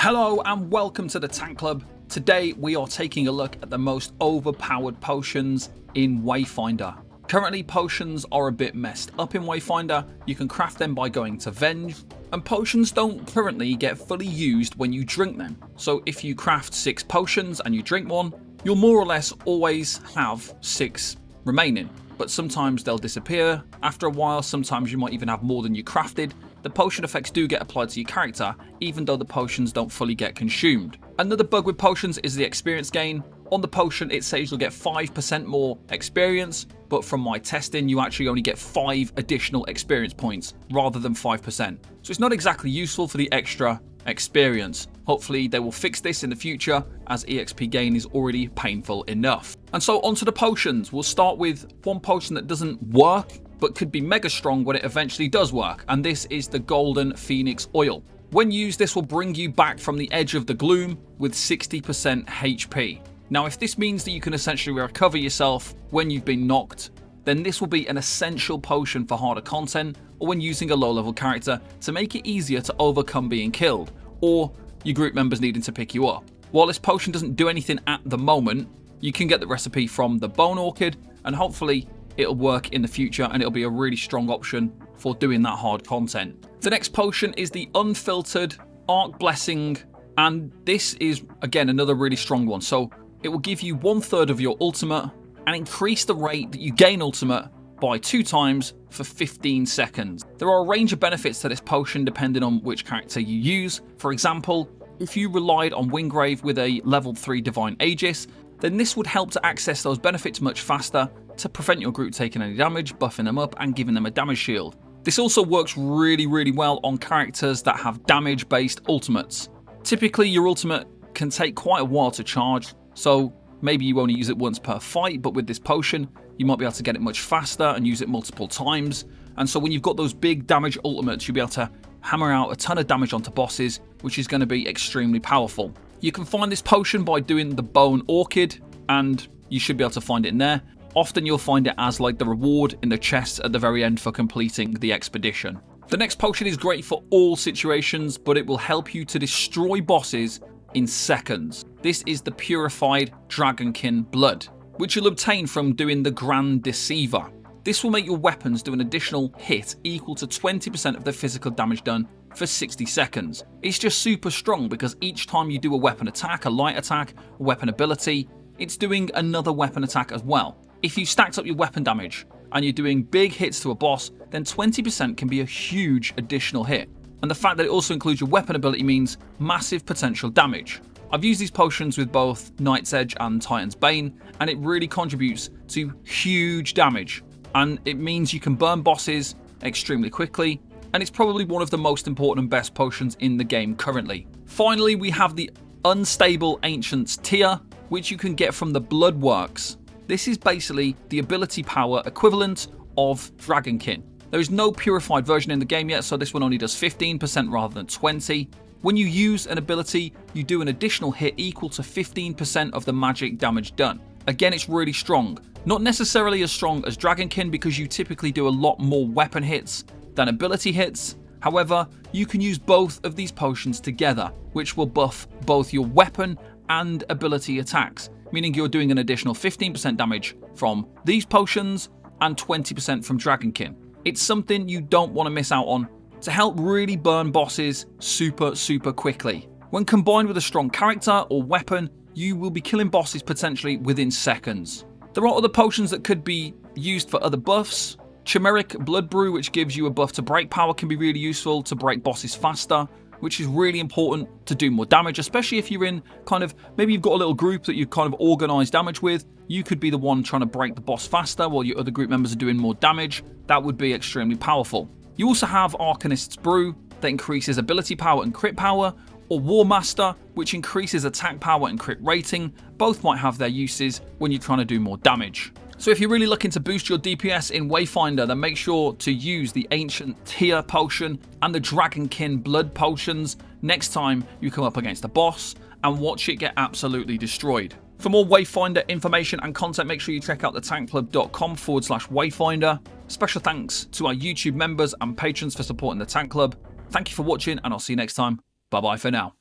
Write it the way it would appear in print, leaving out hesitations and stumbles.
Hello and welcome to the Tank Club. Today we are taking a look at the most overpowered potions in Wayfinder. Currently potions are a bit messed up in Wayfinder. You can craft them by going to Venge, and potions don't currently get fully used when you drink them. So if you craft 6 potions and you drink one, you'll more or less always have 6 remaining. But sometimes they'll disappear after a while, sometimes you might even have more than you crafted. The potion effects do get applied to your character, even though the potions don't fully get consumed. Another bug with potions is the experience gain. On the potion it says you'll get 5% more experience, but from my testing you actually only get 5 additional experience points rather than 5%. So it's not exactly useful for the extra experience. Hopefully they will fix this in the future, as EXP gain is already painful enough. And so onto the potions. We'll start with one potion that doesn't work but could be mega strong when it eventually does work, and this is the Golden Phoenix Oil. When used, this will bring you back from the edge of the gloom with 60% HP. Now if this means that you can essentially recover yourself when you've been knocked, then this will be an essential potion for harder content or when using a low level character to make it easier to overcome being killed, or your group members needing to pick you up. While this potion doesn't do anything at the moment, you can get the recipe from the Bone Orchid, and hopefully it'll work in the future and it'll be a really strong option for doing that hard content. The next potion is the Unfiltered Arc Blessing, and this is again another really strong one. So it will give you 1/3 of your ultimate and increase the rate that you gain ultimate by 2 times for 15 seconds. There are a range of benefits to this potion depending on which character you use. For example, if you relied on Wingrave with a level 3 Divine Aegis, then this would help to access those benefits much faster to prevent your group taking any damage, buffing them up and giving them a damage shield. This also works really well on characters that have damage based ultimates. Typically your ultimate can take quite a while to charge, so maybe you only use it once per fight, but with this potion you might be able to get it much faster and use it multiple times. And so when you've got those big damage ultimates, you'll be able to hammer out a ton of damage onto bosses, which is going to be extremely powerful. You can find this potion by doing the Bone Orchid, and you should be able to find it in there. Often you'll find it as like the reward in the chests at the very end for completing the expedition. The next potion is great for all situations, but it will help you to destroy bosses in seconds. This is the Purified Dragonkin Blood, which you'll obtain from doing the Grand Deceiver. This will make your weapons do an additional hit equal to 20% of the physical damage done for 60 seconds. It's just super strong because each time you do a weapon attack, a light attack, a weapon ability, it's doing another weapon attack as well. If you stacked up your weapon damage and you're doing big hits to a boss, then 20% can be a huge additional hit. And the fact that it also includes your weapon ability means massive potential damage. I've used these potions with both Night's Edge and Titan's Bane, and it really contributes to huge damage. And it means you can burn bosses extremely quickly, and it's probably one of the most important and best potions in the game currently. Finally, we have the Unstable Ancients tier, which you can get from the Bloodworks. This is basically the ability power equivalent of Dragonkin. There is no purified version in the game yet, so this one only does 15% rather than 20%. When you use an ability, you do an additional hit equal to 15% of the magic damage done. Again, it's really strong. Not necessarily as strong as Dragonkin because you typically do a lot more weapon hits than ability hits. However, you can use both of these potions together, which will buff both your weapon and ability attacks, meaning you're doing an additional 15% damage from these potions and 20% from Dragonkin. It's something you don't want to miss out on to help really burn bosses super quickly. When combined with a strong character or weapon, you will be killing bosses potentially within seconds. There are other potions that could be used for other buffs. Turmeric Blood Brew, which gives you a buff to break power, can be really useful to break bosses faster, which is really important to do more damage, especially if you're in kind of, maybe you've got a little group that you've kind of organized damage with. You could be the one trying to break the boss faster while your other group members are doing more damage. That would be extremely powerful. You also have Arcanists Brew that increases ability power and crit power, or War Master, which increases attack power and crit rating. Both might have their uses when you're trying to do more damage. So if you're really looking to boost your DPS in Wayfinder, then make sure to use the Ancient Tier Potion and the Dragonkin Blood Potions next time you come up against a boss, and watch it get absolutely destroyed. For more Wayfinder information and content, make sure you check out thetankclub.com/Wayfinder. Special thanks to our YouTube members and patrons for supporting the Tank Club. Thank you for watching, and I'll see you next time. Bye bye for now.